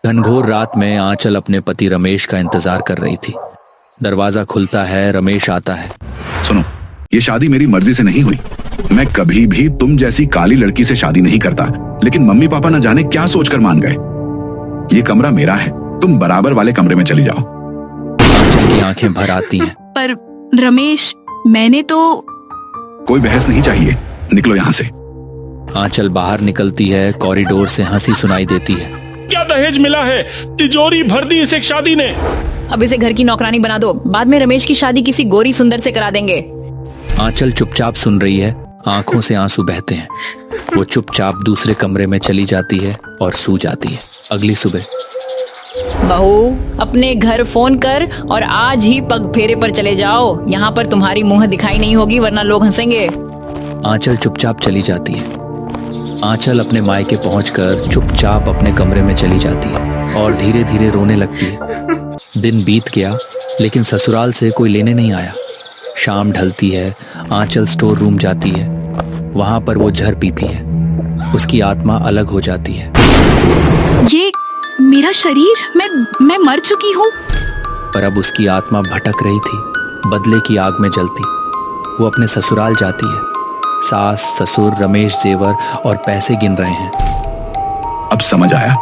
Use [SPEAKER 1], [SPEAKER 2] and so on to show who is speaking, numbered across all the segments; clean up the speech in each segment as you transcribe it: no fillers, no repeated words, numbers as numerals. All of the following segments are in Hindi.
[SPEAKER 1] घनघोर रात में आंचल अपने पति रमेश का इंतजार कर रही थी। दरवाजा खुलता है, रमेश आता है।
[SPEAKER 2] सुनो, ये शादी मेरी मर्जी से नहीं हुई। मैं कभी भी तुम जैसी काली लड़की से शादी नहीं करता, लेकिन मम्मी पापा न जाने क्या सोचकर मान गए। ये कमरा मेरा है, तुम बराबर वाले कमरे में चली जाओ।
[SPEAKER 1] आंचल की आंखें भर आती हैं।
[SPEAKER 3] पर रमेश, मैंने तो।
[SPEAKER 2] कोई बहस नहीं चाहिए, निकलो यहाँ से।
[SPEAKER 1] आंचल बाहर निकलती है। कॉरिडोर से हंसी सुनाई देती है।
[SPEAKER 4] क्या दहेज मिला है? तिजोरी भर दी इस एक शादी ने।
[SPEAKER 5] अब इसे घर की नौकरानी बना दो, बाद में रमेश की शादी किसी गोरी सुंदर से करा देंगे।
[SPEAKER 1] आंचल चुपचाप सुन रही है, आंखों से आंसू बहते हैं। वो चुपचाप दूसरे कमरे में चली जाती है और सो जाती है। अगली सुबह,
[SPEAKER 5] बहू, अपने घर फोन कर और आज ही पग फेरे पर चले जाओ। यहाँ पर तुम्हारी मुंह दिखाई नहीं होगी, वरना लोग हंसेंगे।
[SPEAKER 1] आंचल चुपचाप चली जाती है। आंचल अपने मायके पहुंचकर चुपचाप अपने कमरे में चली जाती है और धीरे धीरे रोने लगती है। दिन बीत गया, लेकिन ससुराल से कोई लेने नहीं आया। शाम ढलती है, आंचल स्टोर रूम जाती है। वहां पर वो जहर पीती है। उसकी आत्मा अलग हो जाती है।
[SPEAKER 3] ये मेरा शरीर, मैं मर चुकी हूँ।
[SPEAKER 1] पर अब उसकी आत्मा भटक रही थी, बदले की आग में जलती। वो अपने ससुराल जाती है। सास, ससुर, रमेश जेवर और पैसे गिन रहे हैं।
[SPEAKER 2] अब समझ आया,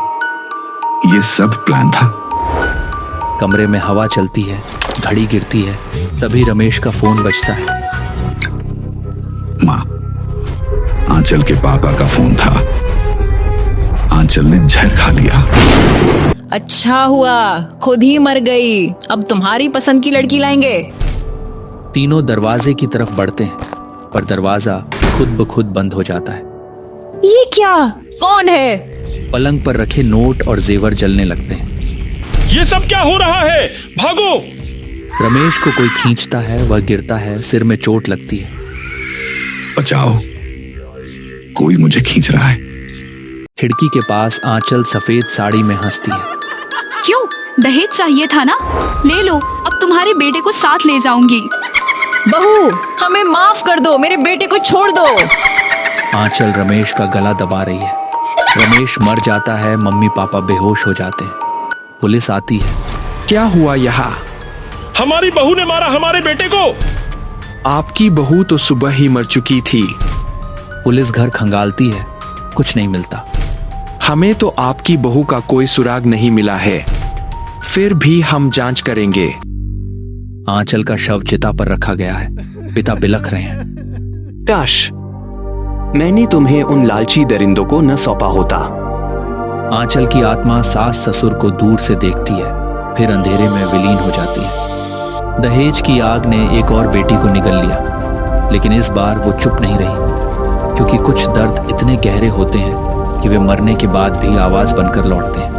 [SPEAKER 2] ये सब प्लान था।
[SPEAKER 1] कमरे में हवा चलती है, घड़ी गिरती है। तभी रमेश का फोन बजता है।
[SPEAKER 2] माँ, आंचल के पापा का फोन था। आंचल ने जहर खा लिया।
[SPEAKER 5] अच्छा हुआ, खुद ही मर गई। अब तुम्हारी पसंद की लड़की लाएंगे।
[SPEAKER 1] तीनों दरवाजे की तरफ बढ़ते हैं, पर दरवाजा खुद ब खुद बंद हो जाता है।
[SPEAKER 5] ये क्या? कौन है?
[SPEAKER 1] पलंग पर रखे नोट और जेवर जलने लगते हैं।
[SPEAKER 4] ये सब क्या हो रहा है? भागो!
[SPEAKER 1] रमेश को कोई खींचता है, वह गिरता है, सिर में चोट लगती है।
[SPEAKER 2] बचाओ, कोई मुझे खींच रहा है।
[SPEAKER 1] खिड़की के पास आंचल सफेद साड़ी में हंसती है।
[SPEAKER 3] क्यों? दहेज चाहिए था ना? ले लो, अब तुम्हारे बेटे को साथ ले जाऊंगी।
[SPEAKER 5] बहू, हमें माफ कर दो, मेरे बेटे को छोड़ दो।
[SPEAKER 1] आंचल रमेश का गला दबा रही है। रमेश मर जाता है। मम्मी पापा बेहोश हो जाते हैं। पुलिस आती है।
[SPEAKER 6] क्या हुआ यहाँ?
[SPEAKER 4] हमारी बहू ने मारा हमारे बेटे को।
[SPEAKER 6] आपकी बहू तो सुबह ही मर चुकी थी।
[SPEAKER 1] पुलिस घर खंगालती है, कुछ नहीं मिलता।
[SPEAKER 6] हमें तो आपकी बहू का कोई सुराग नहीं मिला है, फिर भी हम जांच करेंगे।
[SPEAKER 1] आंचल का शव चिता पर रखा गया है। पिता बिलख रहे हैं।
[SPEAKER 7] काश मैंने तुम्हें उन लालची दरिंदों को न सौंपा होता।
[SPEAKER 1] आंचल की आत्मा सास ससुर को दूर से देखती है, फिर अंधेरे में विलीन हो जाती है। दहेज की आग ने एक और बेटी को निगल लिया, लेकिन इस बार वो चुप नहीं रही, क्योंकि कुछ दर्द इतने गहरे होते हैं कि वे मरने के बाद भी आवाज बनकर लौटते हैं।